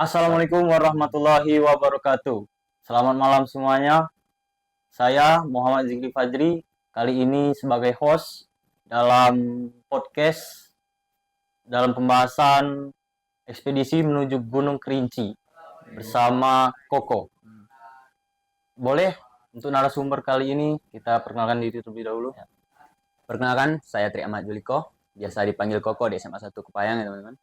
Assalamualaikum warahmatullahi wabarakatuh. Selamat malam semuanya. Saya Muhammad Zikri Fajri. Kali ini sebagai host dalam podcast dalam pembahasan ekspedisi menuju Gunung Kerinci bersama Koko. Boleh untuk narasumber kali ini kita perkenalkan diri terlebih dahulu. Perkenalkan, saya Tri Ahmad Juliko, biasa dipanggil Koko di SMA 1 Kepayang ya teman-teman.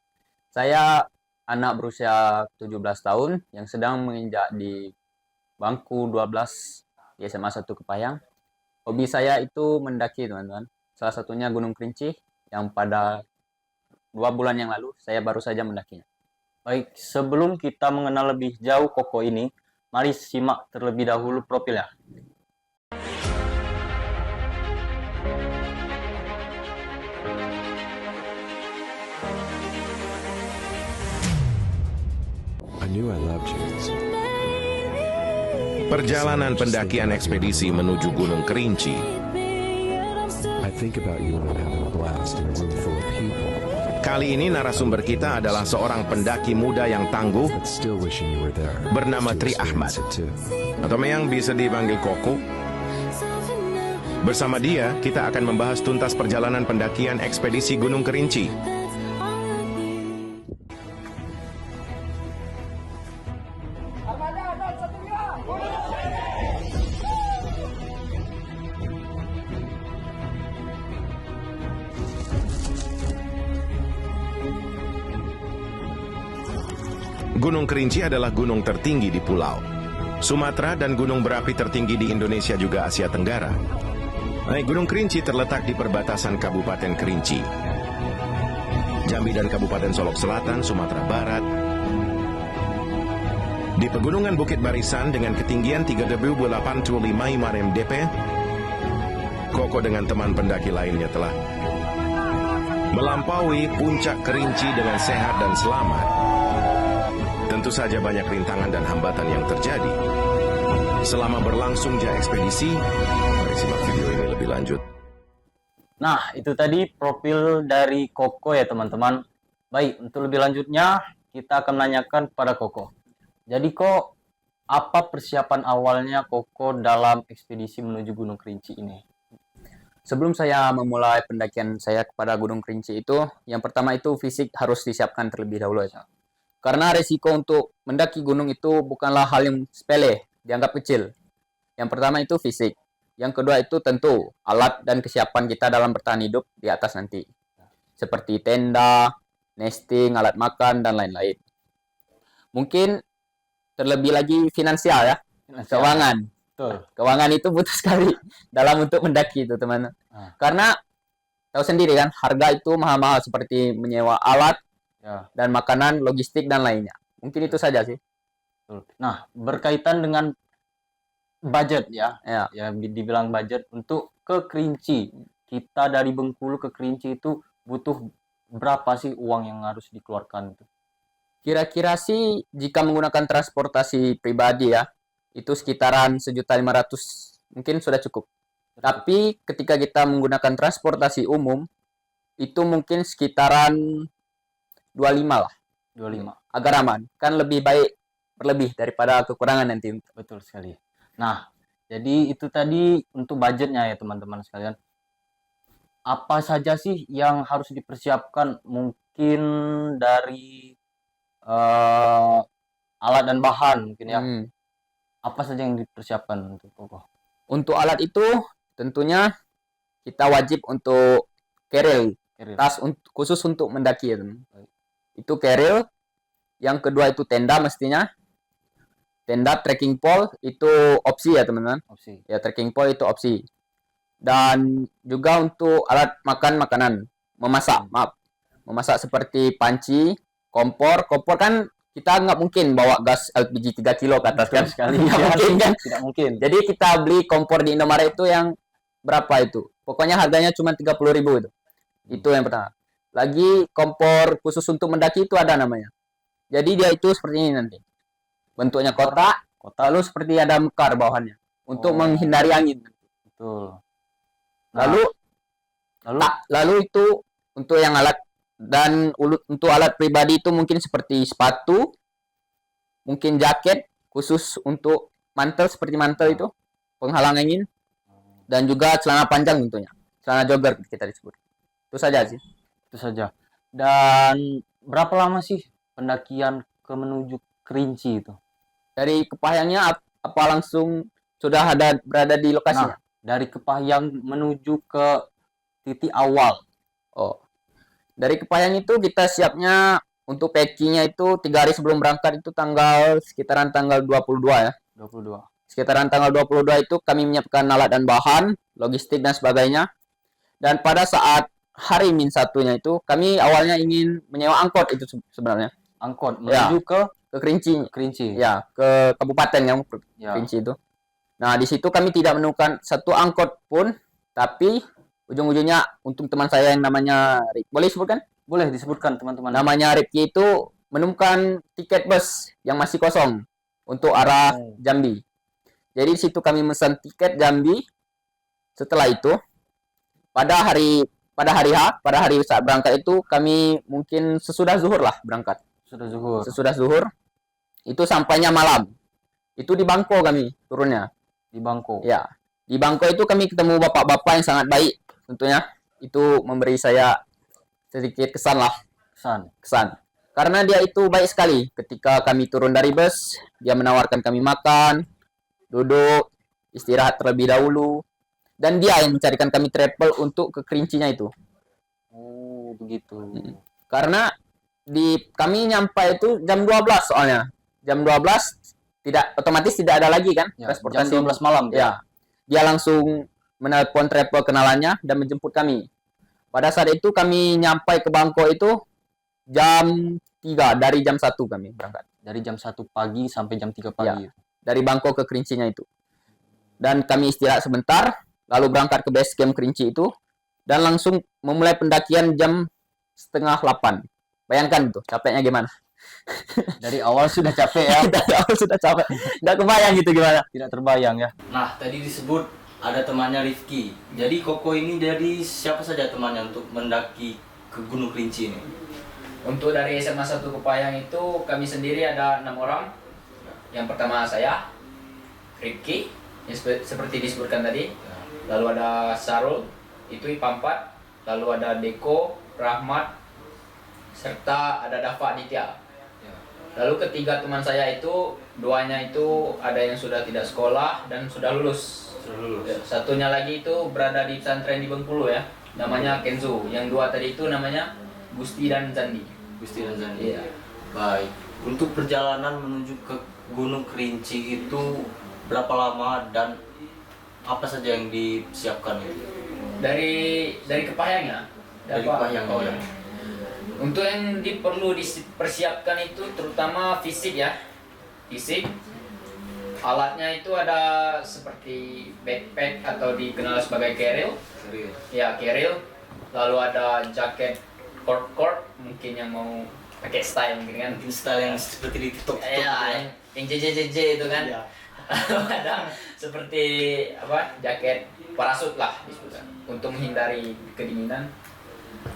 Saya anak berusia 17 tahun yang sedang menginjak di bangku 12 di SMA 1 Kepayang. Hobi saya itu mendaki teman-teman. Salah satunya Gunung Kerinci yang pada 2 bulan yang lalu saya baru saja mendakinya. Baik, sebelum kita mengenal lebih jauh Koko ini, mari simak terlebih dahulu profilnya. Perjalanan pendakian ekspedisi menuju Gunung Kerinci. Kali ini narasumber kita adalah seorang pendaki muda yang tangguh bernama Tri Ahmad, atau yang bisa dipanggil Koko. Bersama dia, kita akan membahas tuntas perjalanan pendakian ekspedisi Gunung Kerinci. Gunung Kerinci adalah gunung tertinggi di Pulau Sumatera dan gunung berapi tertinggi di Indonesia juga Asia Tenggara. Gunung Kerinci terletak di perbatasan Kabupaten Kerinci, Jambi dan Kabupaten Solok Selatan, Sumatera Barat. Di pegunungan Bukit Barisan dengan ketinggian 3.085 mdp, Koko dengan teman pendaki lainnya telah melampaui puncak Kerinci dengan sehat dan selamat. Tentu saja banyak rintangan dan hambatan yang terjadi selama berlangsungnya ekspedisi. Mari simak video ini lebih lanjut. Nah, itu tadi profil dari Koko ya teman-teman. Baik, untuk lebih lanjutnya kita akan menanyakan kepada Koko. Jadi kok apa persiapan awalnya Koko dalam ekspedisi menuju Gunung Kerinci ini? Sebelum saya memulai pendakian saya kepada Gunung Kerinci itu, yang pertama itu fisik harus disiapkan terlebih dahulu ya. Karena resiko untuk mendaki gunung itu bukanlah hal yang sepele, dianggap kecil. Yang pertama itu fisik. Yang kedua itu tentu alat dan kesiapan kita dalam bertahan hidup di atas nanti. Seperti tenda, nesting, alat makan, dan lain-lain. Mungkin terlebih lagi finansial ya, keuangan. Betul. Keuangan itu butuh sekali dalam untuk mendaki itu teman. Karena tahu sendiri kan, harga itu mahal-mahal seperti menyewa alat, dan makanan, logistik, dan lainnya. Mungkin itu saja sih. Nah, berkaitan dengan budget ya dibilang budget untuk ke Kerinci. Kita dari Bengkulu ke Kerinci itu butuh berapa sih uang yang harus dikeluarkan itu? Kira-kira sih jika menggunakan transportasi pribadi ya, itu sekitaran 1.500.000 mungkin sudah cukup. Tapi ketika kita menggunakan transportasi umum, itu mungkin sekitaran 25 lah. 25. Agar aman. Kan lebih baik berlebih daripada kekurangan nanti. Betul sekali. Nah, jadi itu tadi untuk budgetnya ya teman-teman sekalian. Apa saja sih yang harus dipersiapkan? Mungkin dari alat dan bahan mungkin ya. Apa saja yang dipersiapkan untuk Koko? Untuk alat itu tentunya kita wajib untuk keril. Tas khusus untuk mendaki ya teman. Itu keril. Yang kedua itu tenda mestinya. Tenda, trekking pole itu opsi ya teman-teman. Opsi. Ya, trekking pole itu opsi. Dan juga untuk alat makanan, memasak seperti panci, kompor kan kita nggak mungkin bawa gas LPG 3 kilo ke atas kan sekali. Nggak mungkin kan? Tidak mungkin. Jadi kita beli kompor di Indomaret itu yang berapa itu? Pokoknya harganya cuma 30.000 itu. Itu yang pertama. Lagi kompor khusus untuk mendaki itu ada namanya. Jadi dia itu seperti ini nanti. Bentuknya kotak, lalu seperti ada mekar bawahannya untuk menghindari angin. Betul. Lalu itu untuk yang alat, dan untuk alat pribadi itu mungkin seperti sepatu, mungkin jaket khusus untuk mantel seperti mantel itu, penghalang angin, dan juga celana panjang tentunya. Celana jogger kita disebut. Itu saja sih. Itu saja. Dan berapa lama sih pendakian ke menuju Kerinci itu? Dari Kepahyangnya apa langsung sudah berada di lokasinya? Nah, dari Kepahyang menuju ke titik awal. Oh. Dari Kepahyang itu kita siapnya untuk packingnya itu 3 hari sebelum berangkat itu sekitaran tanggal 22 ya. 22. Sekitaran tanggal 22 itu kami menyiapkan alat dan bahan, logistik dan sebagainya. Dan pada saat hari min satunya itu kami awalnya ingin menyewa angkot itu sebenarnya. Angkot menuju ke Kerinci. Kerinci. Ya, ke kabupaten yang Ya. Kerinci itu. Nah, di situ kami tidak menemukan satu angkot pun, tapi ujung-ujungnya untuk teman saya yang namanya boleh disebutkan? Boleh disebutkan teman-teman. Namanya Ripki itu menemukan tiket bus yang masih kosong untuk arah Jambi. Jadi di situ kami memesan tiket Jambi. Setelah itu pada hari saat berangkat itu kami mungkin sesudah zuhur lah berangkat. Sesudah zuhur itu sampainya malam. Itu di Bangko kami turunnya. Di Bangko. Ya. Di Bangko itu kami ketemu bapak-bapak yang sangat baik tentunya. Itu memberi saya sedikit kesan lah. Kesan. Karena dia itu baik sekali. Ketika kami turun dari bus, dia menawarkan kami makan, duduk, istirahat terlebih dahulu. Dan dia yang mencarikan kami travel untuk ke Kerincinya itu. Oh, begitu. Karena kami nyampe itu jam 12 soalnya. Jam 12 otomatis tidak ada lagi kan transportasi. Jam 12 malam. Ya. Dia langsung menelpon travel kenalannya dan menjemput kami. Pada saat itu kami nyampe ke Bangko itu jam 3, dari jam 1 kami berangkat. Dari jam 1 pagi sampai jam 3 pagi. Ya, dari Bangko ke Kerincinya itu. Dan kami istirahat sebentar, lalu berangkat ke base camp Kerinci itu, dan langsung memulai pendakian jam 7:30. Bayangkan tuh, capeknya gimana. Dari awal sudah capek ya. Dari awal sudah capek. Nggak kebayang gitu gimana. Tidak terbayang ya. Nah, tadi disebut ada temannya Rifki. Jadi Koko ini dari siapa saja temannya untuk mendaki ke Gunung Kerinci ini? Untuk dari SMA 1 Kepahyang itu kami sendiri ada 6 orang. Yang pertama saya, Rifki, yang seperti disebutkan tadi. Lalu ada Sarul, itu IPA 4. Lalu ada Deko, Rahmat, serta ada Dafa Aditya. Lalu ketiga teman saya itu, 2-nya itu ada yang sudah tidak sekolah dan sudah lulus. Satunya lagi itu berada di pesantren di Bengkulu ya, namanya Kenzo. Yang 2 tadi itu namanya Gusti dan Zandi. Iya. Baik. Untuk perjalanan menuju ke Gunung Kerinci itu berapa lama dan apa saja yang disiapkan itu? Dari Kepahyang ya? Dari Kepahyang. Oh ya. Untuk yang perlu dipersiapkan itu terutama fisik ya. Fisik. Alatnya itu ada seperti backpack atau dikenal sebagai keril. Ya, keril. Lalu ada jaket cord mungkin yang mau pakai style mungkin kan. Style yang seperti di TikTok. Iya, yang JJJJ itu kan. Ya. Ada seperti jaket parasut lah disebutkan untuk menghindari kedinginan.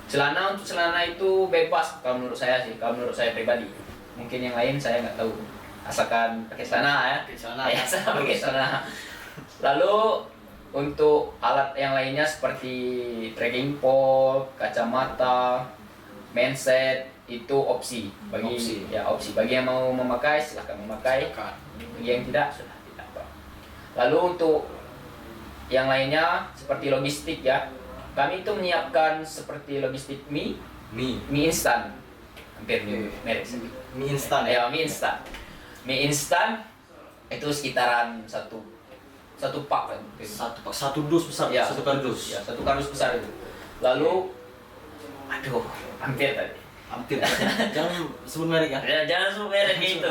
Untuk celana itu bebas kalau menurut saya sih, kalau menurut saya pribadi. Mungkin yang lain saya nggak tahu. Asalkan pakai celana ya. Pakai celana. Lalu untuk alat yang lainnya seperti trekking pole, kacamata, mindset itu opsi bagi bagi yang mau memakai silahkan memakai. Bagi yang tidak sudah tidak apa. Lalu untuk yang lainnya seperti logistik ya. Kami itu menyiapkan seperti logistik mie instan. Hampir merek Mie instan ya, mie instan. Mie instan itu sekitaran satu pak kan. Satu dus besar Ya, satu kardus. Ya, satu kardus besar itu. Lalu hampir tadi. Hampir. Jangan sebut merek ya. Jangan sebut merek itu,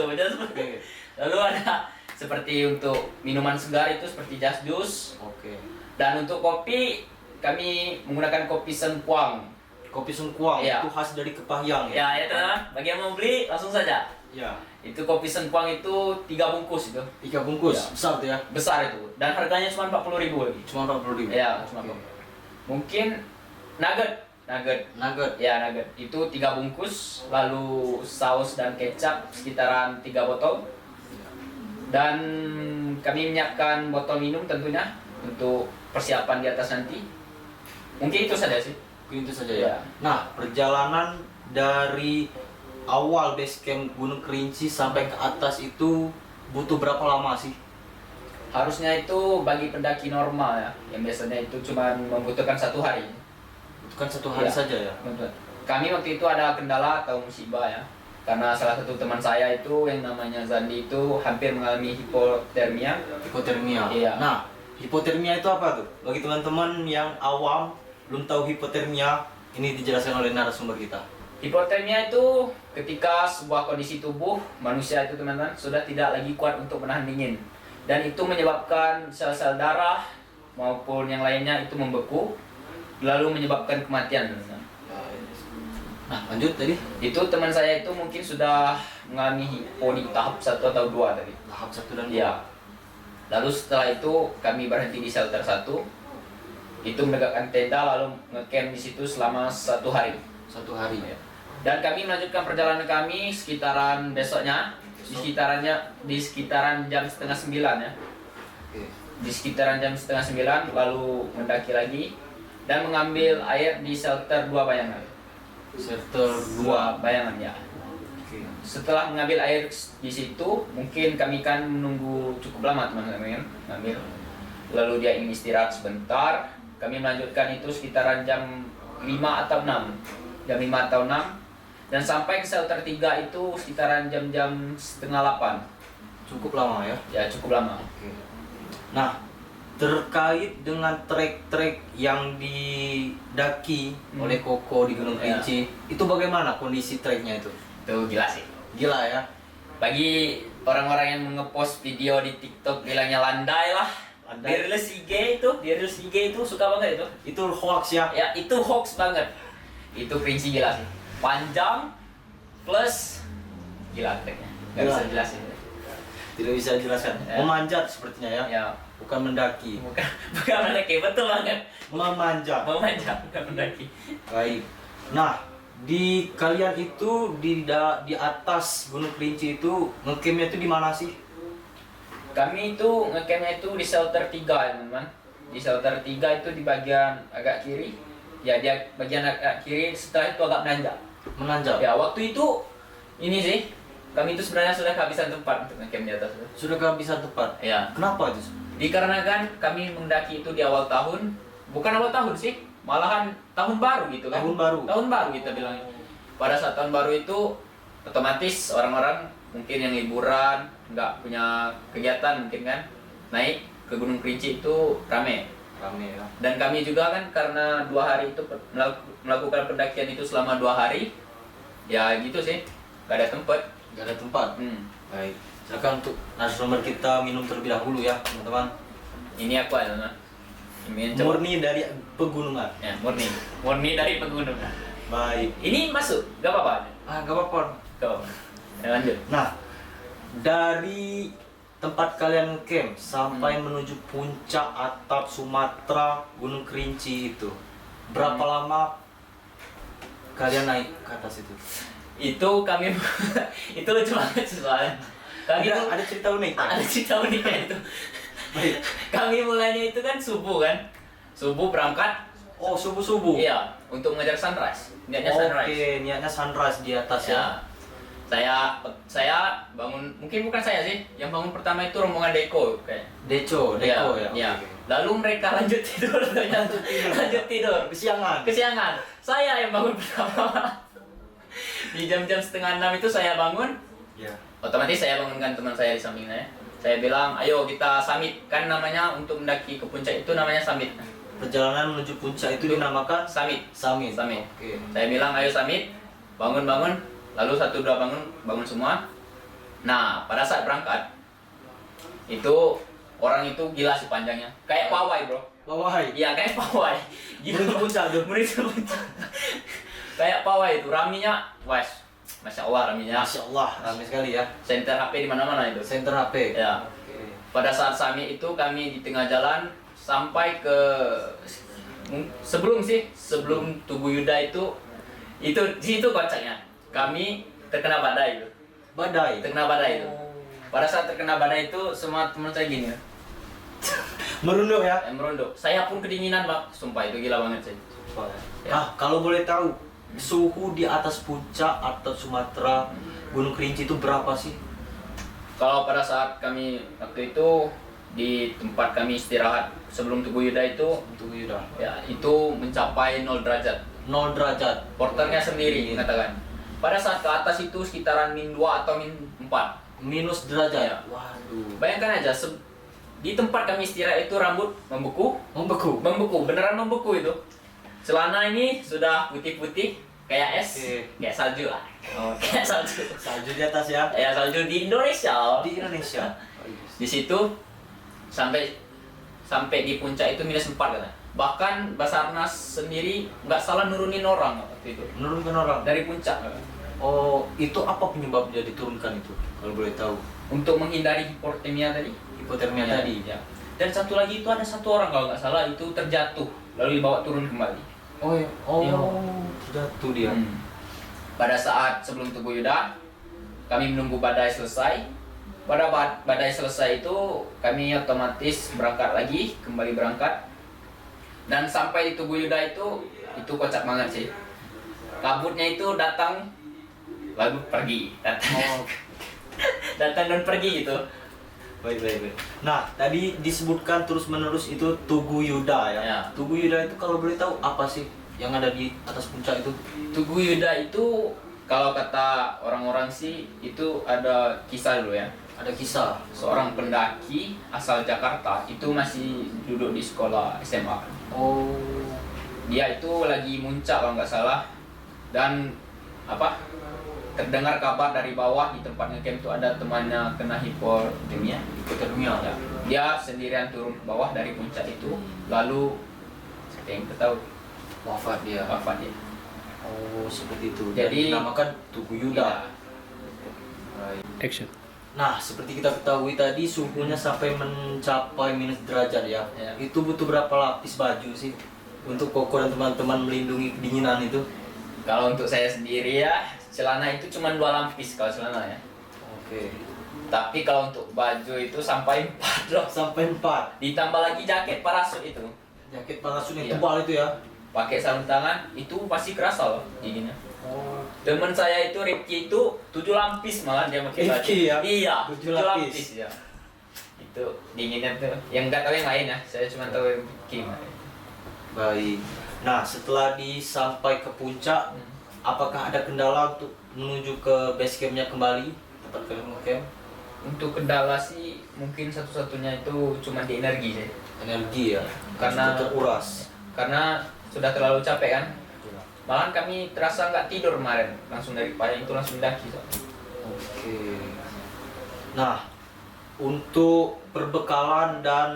Lalu ada seperti untuk minuman segar itu seperti jas jus. Oke. Dan untuk kopi kami menggunakan kopi sengkuang. Kopi sengkuang Ya. itu khas dari Kepahyang Ya, itu bagi yang mau beli langsung saja. Ya. Itu kopi sengkuang itu 3 bungkus itu. 3 bungkus Ya. besar tuh ya. Besar itu. Dan harganya cuma 40.000 lagi. Cuma 40.000. Ya, cuma 40. Mungkin nugget Nugget. Ya, nugget. Itu 3 bungkus, lalu saus dan kecap sekitaran 3 botol. Dan kami menyiapkan botol minum tentunya untuk persiapan di atas nanti. Mungkin itu saja sih. Itu saja Ya. ya. Nah, perjalanan dari awal base camp Gunung Kerinci sampai ke atas itu butuh berapa lama sih? Harusnya itu bagi pendaki normal ya, yang biasanya itu cuma membutuhkan 1 hari. Itu kan 1 hari Ya. saja ya. Betul. Kami waktu itu ada kendala atau musibah ya, karena salah satu teman saya itu yang namanya Zandi itu hampir mengalami hipotermia. Hipotermia. Iya. Nah, hipotermia itu apa tuh? Bagi teman-teman yang awam belum tahu hipotermia, ini dijelaskan oleh narasumber kita. Hipotermia itu ketika sebuah kondisi tubuh manusia itu teman-teman sudah tidak lagi kuat untuk menahan dingin, dan itu menyebabkan sel-sel darah maupun yang lainnya itu membeku, lalu menyebabkan kematian, teman-teman. Nah, lanjut tadi. Itu teman saya itu mungkin sudah mengalami hipo di tahap 1 atau 2 tadi. Tahap 1 dan 2. Iya. Lalu setelah itu kami berhenti di shelter 1. Itu menegakkan tenda lalu ngecamp di situ selama 1 hari. 1 hari ya. Dan kami melanjutkan perjalanan kami sekitaran besoknya di sekitaran jam setengah 9 ya. Oke. Di sekitaran jam setengah 9 lalu mendaki lagi dan mengambil air di shelter 2 bayangan. Shelter 2. 2 bayangan ya. Oke. Setelah mengambil air di situ, mungkin kami kan menunggu cukup lama teman-teman ngambil. Lalu dia ingin istirahat sebentar. Kami melanjutkan itu sekitaran jam 5 atau 6. Jam 5 atau 6. Dan sampai ke shelter 3 itu sekitaran jam-jam setengah 8. Cukup lama ya. Ya, cukup lama. Oke. Nah, terkait dengan trek-trek yang didaki oleh Koko di Gunung Ya. Kerinci, itu bagaimana kondisi treknya itu? Itu gila sih. Gila ya. Bagi orang-orang yang ngepost video di TikTok bilangnya landai lah. Landai. Di Reels IG itu suka banget itu. Itu hoax ya. Ya, itu hoax banget. Itu Kerinci gila sih. Panjang plus gila treknya. Gak Gila. bisa jelasin. Tidak bisa dijelaskan. Ya. Memanjat sepertinya ya. Ya, Bukan mendaki. bukan mendaki, betul banget. Memanjat. Memanjat, bukan mendaki. Baik. Nah, di kalian itu di atas Gunung Kerinci itu ngecampnya itu di mana sih? Kami itu ngecampnya itu di shelter 3 ya teman-teman. Di shelter 3 itu di bagian agak kiri. Ya, dia bagian agak kiri, setelah itu agak menanjak. Menanjak. Ya, waktu itu ini sih, kami itu sebenarnya sudah kehabisan tempat untuk ngecamp di atas. Sudah kehabisan tempat. Ya, Kenapa itu? dikarenakan kami mendaki itu di awal tahun, bukan awal tahun sih, malahan tahun baru gitu kan. Tahun baru. Tahun baru kita bilang. Pada saat tahun baru itu otomatis orang-orang mungkin yang liburan, nggak punya kegiatan mungkin kan, naik ke Gunung Kerinci itu rame. Rame ya. Dan kami juga kan karena 2 hari itu melakukan pendakian itu selama 2 hari, ya gitu sih, nggak ada tempat. Gak ada tempat. Baik. Silakan untuk narasumber kita minum terlebih dahulu ya, teman-teman. Ini aku ada, ini coba. Murni dari pegunungan. Ya, murni dari pegunungan. Baik. Ini masuk, gak apa-apa. Gak apa-apa. Gak apa-apa. Ya, lanjut. Nah, dari tempat kalian camp sampai menuju puncak atap Sumatera Gunung Kerinci itu, berapa lama kalian naik ke atas itu? Itu kami itu lucu banget sih soalnya. Kami tuh Ada cerita unik. ada cerita uniknya itu. Baik. Kami mulainya itu kan subuh kan. Subuh berangkat. Oh, subuh-subuh. Iya, untuk mengejar sunrise. Niatnya sunrise. Oke, niatnya sunrise di atas ya. Ya. Saya bangun, mungkin bukan saya sih, yang bangun pertama itu rombongan Deko kayak. Deko Iya, ya. iya. Oke. Lalu mereka lanjut tidur ternyata. Lanjut tidur. Kesiangan. Saya yang bangun pertama. Di jam-jam setengah 6 itu saya bangun. Ya. Otomatis saya bangunkan teman saya di samping saya. Saya bilang, ayo kita summit. Kan namanya untuk mendaki ke puncak itu namanya summit. Perjalanan menuju puncak itu dinamakan Summit. summit. Oke. Oke. Saya bilang, ayo summit. Bangun. Lalu 1, 2 bangun semua. Nah, pada saat berangkat itu orang itu gila sih panjangnya. Kayak pawai, bro. Pawai. Iya, kayak pawai. Menuju puncak tuh. Menuju puncak. Kayak pawai itu, raminya, wes. Masya Allah raminya. Masya Allah, ramai sekali ya. Senter HP di mana-mana itu. Center HP. Ya. Oke. Pada saat summit itu kami di tengah jalan sampai ke sebelum Tugu Yuda itu di situ kocaknya. Kami terkena badai itu. Terkena badai itu. Pada saat terkena badai itu semua teman saya gini ya. Merunduk ya. Merunduk. Saya pun kedinginan, Pak. Sumpah itu gila banget sih. Ah, kalau boleh tahu suhu di atas puncak atau Sumatera Gunung Kerinci itu berapa sih? Kalau pada saat kami waktu itu di tempat kami istirahat sebelum Tugu Yuda itu ya itu mencapai 0 derajat. 0 derajat. Porternya sendiri mengatakan. Pada saat ke atas itu sekitaran -2 atau -4. Minus derajat. Ya. Waduh. Bayangkan aja di tempat kami istirahat itu rambut membeku, beneran membeku itu. Celana ini sudah putih-putih kayak es, kayak salju lah. Kayak salju. Salju di atas ya. Ya salju di Indonesia. Di Indonesia. Di situ sampai di puncak itu -4 kan. Bahkan Basarnas sendiri nggak salah nurunin orang waktu itu. Menurunkan orang Dari puncak. Oh, itu apa penyebabnya diturunkan itu? Kalau boleh tahu. Untuk menghindari hipotermia tadi. Hipotermia Ya, tadi. ya. Dan satu lagi itu ada satu orang kalau nggak salah itu terjatuh lalu dibawa turun kembali. Oh, ya. Iya. Jatuh dia. Pada saat sebelum Tugu Yuda, kami menunggu badai selesai. Pada badai selesai itu kami otomatis kembali berangkat. Dan sampai di Tugu Yuda itu kocak banget sih. Kabutnya itu datang lalu pergi, datang dan pergi gitu. Baik. Nah, tadi disebutkan terus-menerus itu Tugu Yuda ya. Ya. Tugu Yuda itu kalau boleh tahu apa sih yang ada di atas puncak itu? Tugu Yuda itu kalau kata orang-orang sih itu ada kisah dulu ya. Ada kisah Seorang pendaki asal Jakarta itu masih duduk di sekolah SMA. Oh, Dia itu lagi muncak kalau nggak salah dan terdengar kabar dari bawah di tempat ngecamp itu ada temannya kena hipotermia. Ya. Dia sendirian turun ke bawah dari puncak itu, lalu siapa yang tahu wafat dia. Oh, seperti itu. Jadi dinamakan Tugu Yuda. Action. Nah, seperti kita ketahui tadi suhunya sampai mencapai minus derajat ya. Ya. Itu butuh berapa lapis baju sih untuk Koko dan teman-teman melindungi kedinginan itu? Kalau untuk saya sendiri ya, celana itu cuma 2 lapis kalau celana ya. Oke. Tapi kalau untuk baju itu sampai 4 loh. Sampai 4. Ditambah lagi jaket parasut itu. Jaket parasut yang Iya. tebal itu ya. Pakai sarung tangan itu pasti kerasa loh dinginnya. Oh. Temen saya itu Rifki itu 7 lapis malah dia pakai baju. Rifki ya? Iya, 7 7 lapis. lapis ya. Itu dinginnya tuh. Yang nggak tahu yang lain ya. Saya cuma tahu yang Rifki. Baik. Nah, setelah sampai ke puncak, apakah ada kendala untuk menuju ke base campnya kembali? Tempat kalian camp? Untuk kendala sih mungkin satu-satunya itu cuma di energi sih. Energi ya. Karena- sudah teruras. Karena sudah terlalu capek kan. Malahan kami terasa nggak tidur kemarin. Langsung dari payung itu langsung daki. Oke. Nah, untuk perbekalan dan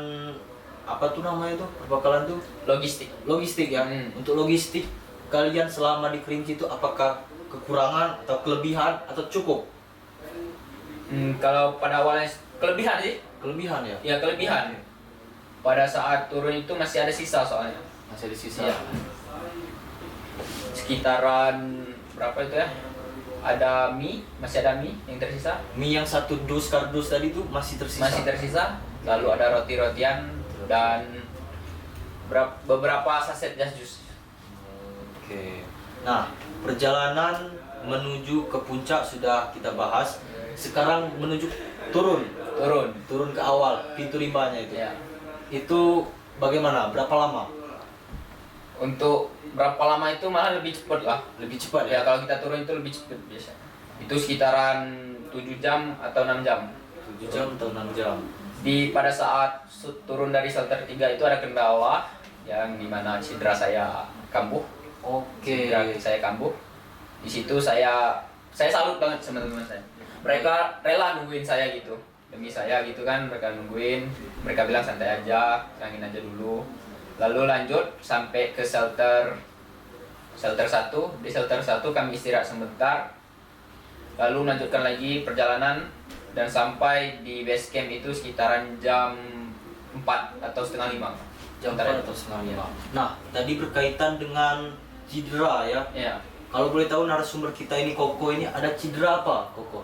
apa tuh namanya tuh? Perbekalan tuh Logistik. logistik ya. Untuk logistik kalian selama di Kerinci itu apakah kekurangan atau kelebihan atau cukup? Kalau pada awalnya kelebihan sih. Kelebihan ya? Ya kelebihan. Pada saat turun itu masih ada sisa soalnya. Masih ada sisa. Iya. Sekitaran berapa itu ya? Masih ada mie yang tersisa. Mie yang 1 kardus tadi tuh masih tersisa. Masih tersisa. Lalu ada roti-rotian dan beberapa saset jas jus. Oke. Nah, perjalanan menuju ke puncak sudah kita bahas. Sekarang menuju turun ke awal pintu limbahnya itu. Ya. Itu bagaimana? Berapa lama? Untuk berapa lama itu malah lebih cepat lah. Lebih cepat Ya ya? kalau kita turun itu lebih cepat biasa. Itu sekitaran 7 jam atau 6 jam. 7 jam atau 6 jam. Pada saat turun dari shelter 3 itu ada kendala yang dimana cedera saya kambuh. Oke. Cedera saya kambuh. Di situ saya salut banget sama teman-teman saya. Mereka rela nungguin saya gitu. Demi saya gitu kan, mereka nungguin. Mereka bilang santai aja, tenangin aja dulu. Lalu lanjut sampai ke shelter 1. Di shelter 1 kami istirahat sebentar. Lalu lanjutkan lagi perjalanan dan sampai di base camp itu sekitaran jam 4 atau setengah 5. Jam 4 atau setengah 5. Nah, tadi berkaitan dengan cedera ya. Ya. Kalau boleh tahu narasumber kita ini Koko ini ada cedera apa, Koko?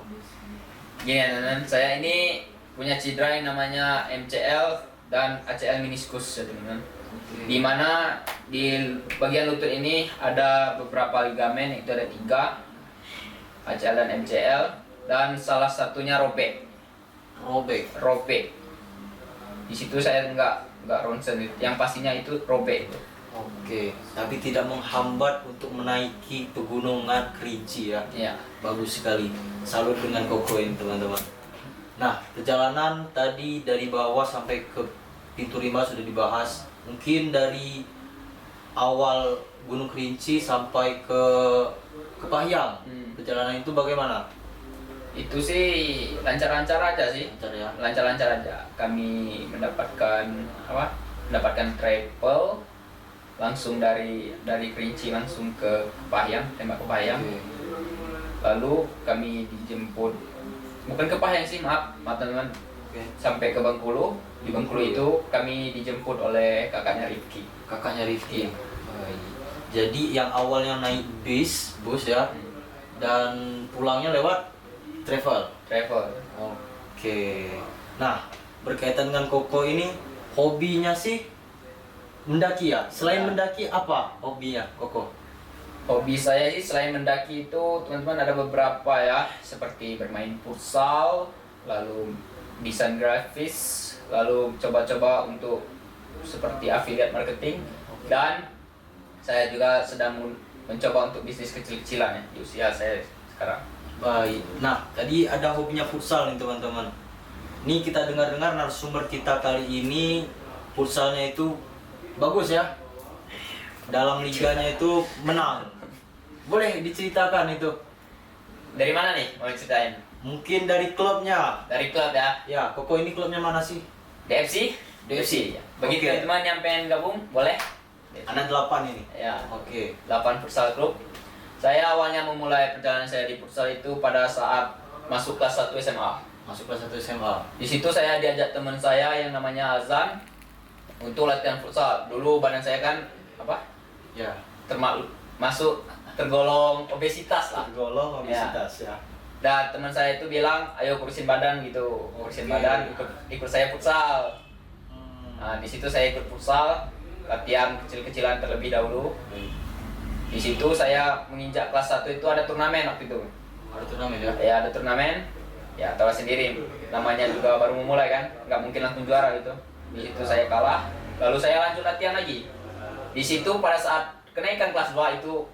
Gini ya teman-teman, saya ini punya cedera yang namanya MCL dan ACL meniscus ya teman-teman. Di mana di bagian lutut ini ada beberapa ligamen, itu ada 3, ACL dan MCL, dan salah satunya robek. Robek. Di situ saya nggak ronsen, yang pastinya itu robek itu. Oke, tapi tidak menghambat untuk menaiki pegunungan Kerinci ya. Iya. Bagus sekali. Salut dengan Koko ini teman-teman. Nah, perjalanan tadi dari bawah sampai ke pintu 5 sudah dibahas. Mungkin dari awal Gunung Kerinci sampai ke Kepahyang. Perjalanan itu bagaimana? Itu sih lancar-lancar aja sih. Lancar ya. Lancar-lancar aja. Kami mendapatkan travel langsung dari Kerinci langsung ke Kepahyang, tembak Kepahyang. Oke. Lalu kami dijemput, bukan Kepahyang sih, maaf teman-teman. Oke. Sampai ke Bengkulu. Di Bengkulu itu kami dijemput oleh kakaknya Rifki. Kakaknya Rifki. Iya. Baik. Jadi yang awalnya naik bus ya, dan pulangnya lewat travel. Oke. Nah, berkaitan dengan Koko ini, hobinya sih mendaki ya. Selain Ya. mendaki apa hobinya Koko? Hobi saya sih selain mendaki itu teman-teman ada beberapa ya, seperti bermain futsal, lalu desain grafis, lalu coba-coba untuk seperti affiliate marketing, dan saya juga sedang mencoba untuk bisnis kecil-kecilan ya di usia saya sekarang. Baik. Nah, tadi ada hobinya futsal nih teman-teman. Nih kita dengar-dengar narasumber kita kali ini futsalnya itu bagus ya. Dalam liganya itu menang. Boleh diceritakan itu? Dari mana nih mau ceritain? Mungkin dari klubnya. Dari klub ya, Ya, Koko ini klubnya mana sih? DFC. DFC. Ya. Bagi Oke. teman-teman yang pengen gabung, boleh. Ada 8 ini. Ya, Oke. 8 futsal klub. Saya awalnya memulai perjalanan saya di futsal itu pada saat masuk kelas 1 SMA. Masuk kelas 1 SMA. Di situ saya diajak teman saya yang namanya Azan untuk latihan futsal. Dulu badan saya kan Ya. tergolong obesitas lah. Tergolong obesitas ya. Dan teman saya itu bilang, ayo kurusin badan gitu, kurusin Oke. badan, ikut saya futsal. Nah, di situ saya ikut futsal, latihan kecil-kecilan terlebih dahulu. Di situ saya menginjak kelas 1 itu ada turnamen waktu itu. Ada turnamen ya? Ya ada turnamen, ya tahu sendiri, namanya juga baru memulai kan, nggak mungkin langsung juara gitu. Di situ saya kalah, lalu saya lanjut latihan lagi. Di situ pada saat kenaikan kelas 2 itu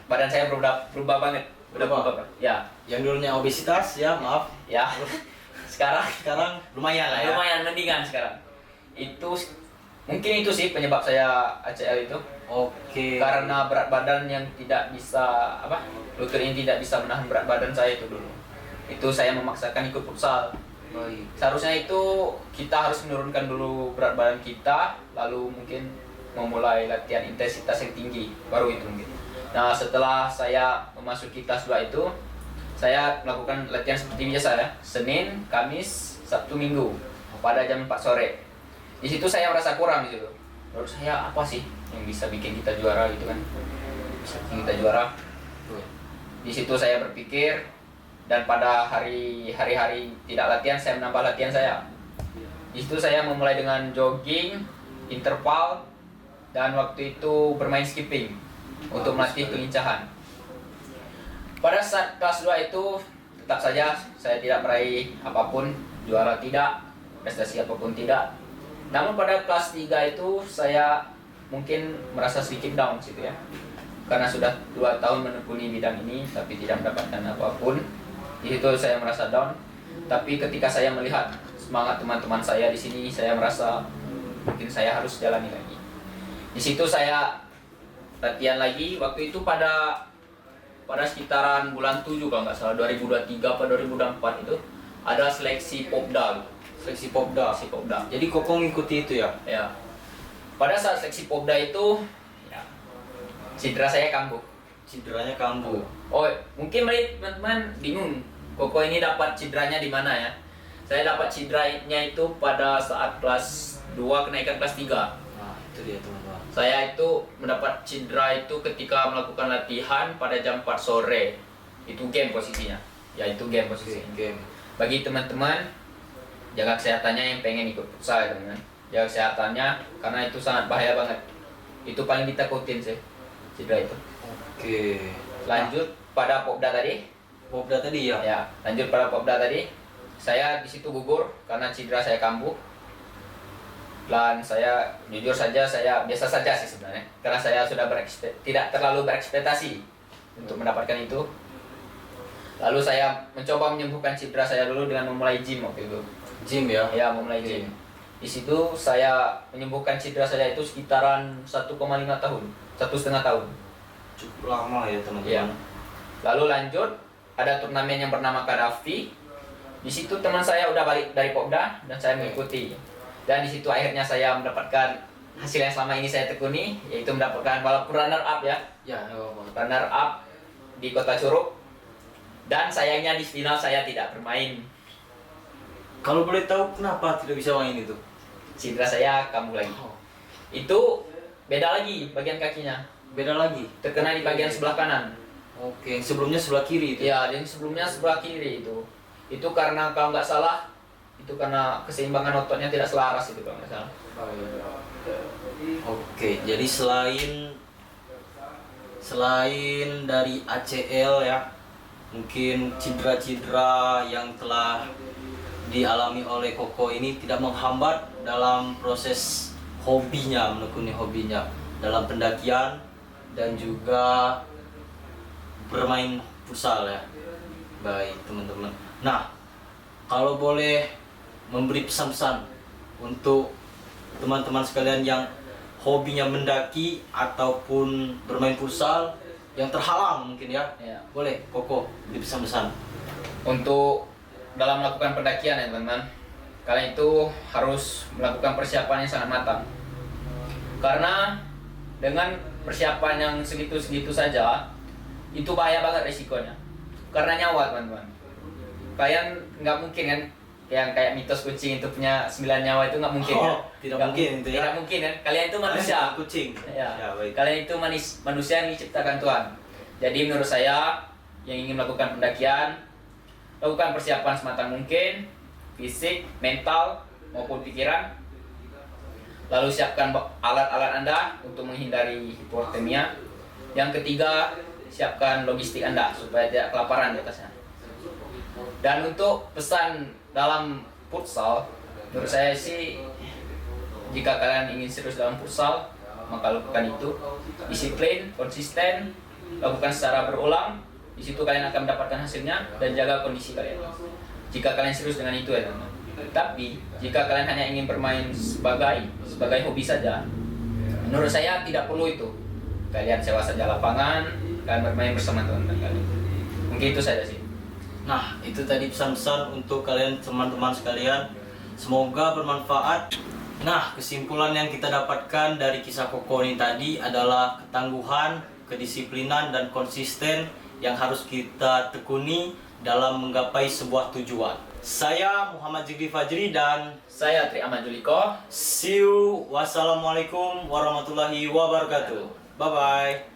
badan saya berubah banget, Berubah? Ya, Yang dulunya obesitas ya, maaf. ya. Sekarang Lumayan lah ya. lumayan mendingan sekarang. Itu mungkin itu sih penyebab saya ACL itu. Oke. Karena berat badan yang tidak bisa lutut ini tidak bisa menahan berat badan saya itu dulu. Itu saya memaksakan ikut futsal. Baik. Seharusnya itu kita harus menurunkan dulu berat badan kita, lalu mungkin memulai latihan intensitas yang tinggi, baru itu mungkin. Nah, setelah saya memasuki kelas 2 itu, saya melakukan latihan seperti biasa ya, Senin, Kamis, Sabtu, Minggu pada jam 4 sore. Di situ saya merasa kurang di situ. Menurut saya apa sih yang bisa bikin kita juara gitu kan? Bisa bikin kita juara. Di situ saya berpikir, dan pada hari-hari tidak latihan saya menambah latihan saya. Di situ saya memulai dengan jogging, interval, dan waktu itu bermain skipping untuk melatih kelincahan. Pada saat kelas 2 itu tetap saja saya tidak meraih apapun, juara tidak, prestasi apapun tidak. Namun pada kelas 3 itu saya mungkin merasa sedikit down gitu ya. Karena sudah 2 tahun menekuni bidang ini tapi tidak mendapatkan apapun. Di situ saya merasa down. Tapi ketika saya melihat semangat teman-teman saya di sini, saya merasa mungkin saya harus jalani lagi. Di situ saya latihan lagi. Waktu itu pada sekitaran bulan 7 kalau nggak salah, 2023 atau 2024 itu ada seleksi Popda. Seleksi Popda. Jadi Koko ngikuti itu ya? Ya. Pada saat seleksi Popda itu, ya, cedera saya kambuh. Cederanya kambuh. Oh, mungkin teman-teman bingung, Koko ini dapat cederanya di mana ya? Saya dapat cederanya itu pada saat kelas 2 kenaikan kelas 3. Itu dia teman-teman. Saya itu mendapat cedera itu ketika melakukan latihan pada jam 4 sore. Itu game posisinya. Ya itu game posisinya. Game. Bagi teman-teman, jaga kesehatannya yang pengen ikut futsal ya teman-teman. Jaga kesehatannya karena itu sangat bahaya banget. Itu paling ditakutin sih, cedera itu. Oke. Lanjut pada Popda tadi. Popda tadi ya. Ya, lanjut pada Popda tadi. Saya di situ gugur karena cedera saya kambuh. Dan saya jujur saja saya biasa saja sih sebenarnya. Karena saya sudah tidak terlalu berekspektasi untuk mendapatkan itu. Lalu saya mencoba menyembuhkan cedera saya dulu dengan memulai gym waktu itu. Gym ya. Ya, memulai gym. Di situ saya menyembuhkan cedera saya itu sekitaran 1,5 tahun, 1,5 tahun. Cukup lama ya teman-teman. Ya. Lalu lanjut ada turnamen yang bernama Kadafi. Di situ teman saya udah balik dari Popda dan saya mengikuti. Dan di situ akhirnya saya mendapatkan hasil yang selama ini saya tekuni, yaitu mendapatkan walaupun runner up ya. Ya, Runner up di Kota Curug. Dan sayangnya di final saya tidak bermain. kalau boleh tahu kenapa tidak bisa main itu? Cedera saya kambuh lagi. Itu beda lagi bagian kakinya. Beda lagi. Terkena di bagian sebelah kanan. Oke, sebelumnya sebelah kiri itu. Ya, dan sebelumnya sebelah kiri itu. Itu karena kalau nggak salah, itu karena keseimbangan ototnya tidak selaras itu kalau nggak salah. Oke, jadi selain dari ACL ya, mungkin cedera-cedera yang telah dialami oleh Koko ini tidak menghambat dalam proses hobinya, menekuni hobinya dalam pendakian dan juga bermain futsal ya. Baik teman-teman. Nah, kalau boleh memberi pesan-pesan untuk teman-teman sekalian yang hobinya mendaki ataupun bermain futsal yang terhalang mungkin ya. Ya. Boleh Koko beri pesan-pesan. Untuk dalam melakukan pendakian ya teman-teman, kalian itu harus melakukan persiapan yang sangat matang. Karena dengan persiapan yang segitu-segitu saja, itu bahaya banget resikonya. Karena nyawa teman-teman. Kalian nggak mungkin kan, yang kayak mitos kucing itu punya 9 nyawa itu nggak mungkin kan? Tidak Nggak mungkin itu ya. Tidak mungkin kan? Kalian itu manusia. Kucing. Ya. Baik. Kalian itu manusia yang diciptakan Tuhan. Jadi menurut saya yang ingin melakukan pendakian, lakukan persiapan sematang mungkin, fisik, mental maupun pikiran. Lalu siapkan alat-alat Anda untuk menghindari hipotermia. Yang ketiga, siapkan logistik Anda supaya tidak kelaparan di atasnya. Dan untuk pesan dalam futsal, menurut saya sih, jika kalian ingin serius dalam futsal, maka lakukan itu. Disiplin, konsisten, lakukan secara berulang. Di situ kalian akan mendapatkan hasilnya dan jaga kondisi kalian. Jika kalian serius dengan itu ya teman-teman. Tapi jika kalian hanya ingin bermain sebagai hobi saja, menurut saya tidak perlu itu. Kalian sewa saja lapangan, kalian bermain bersama teman-teman kalian. Mungkin itu saja sih. Nah, itu tadi pesan-pesan untuk kalian teman-teman sekalian. Semoga bermanfaat. Nah, kesimpulan yang kita dapatkan dari kisah Koko ini tadi adalah ketangguhan, kedisiplinan, dan konsisten yang harus kita tekuni dalam menggapai sebuah tujuan. Saya Muhammad Zikri Fajri dan Saya Tri Ahmad Juliko. see you. Wassalamualaikum warahmatullahi wabarakatuh. Bye-bye.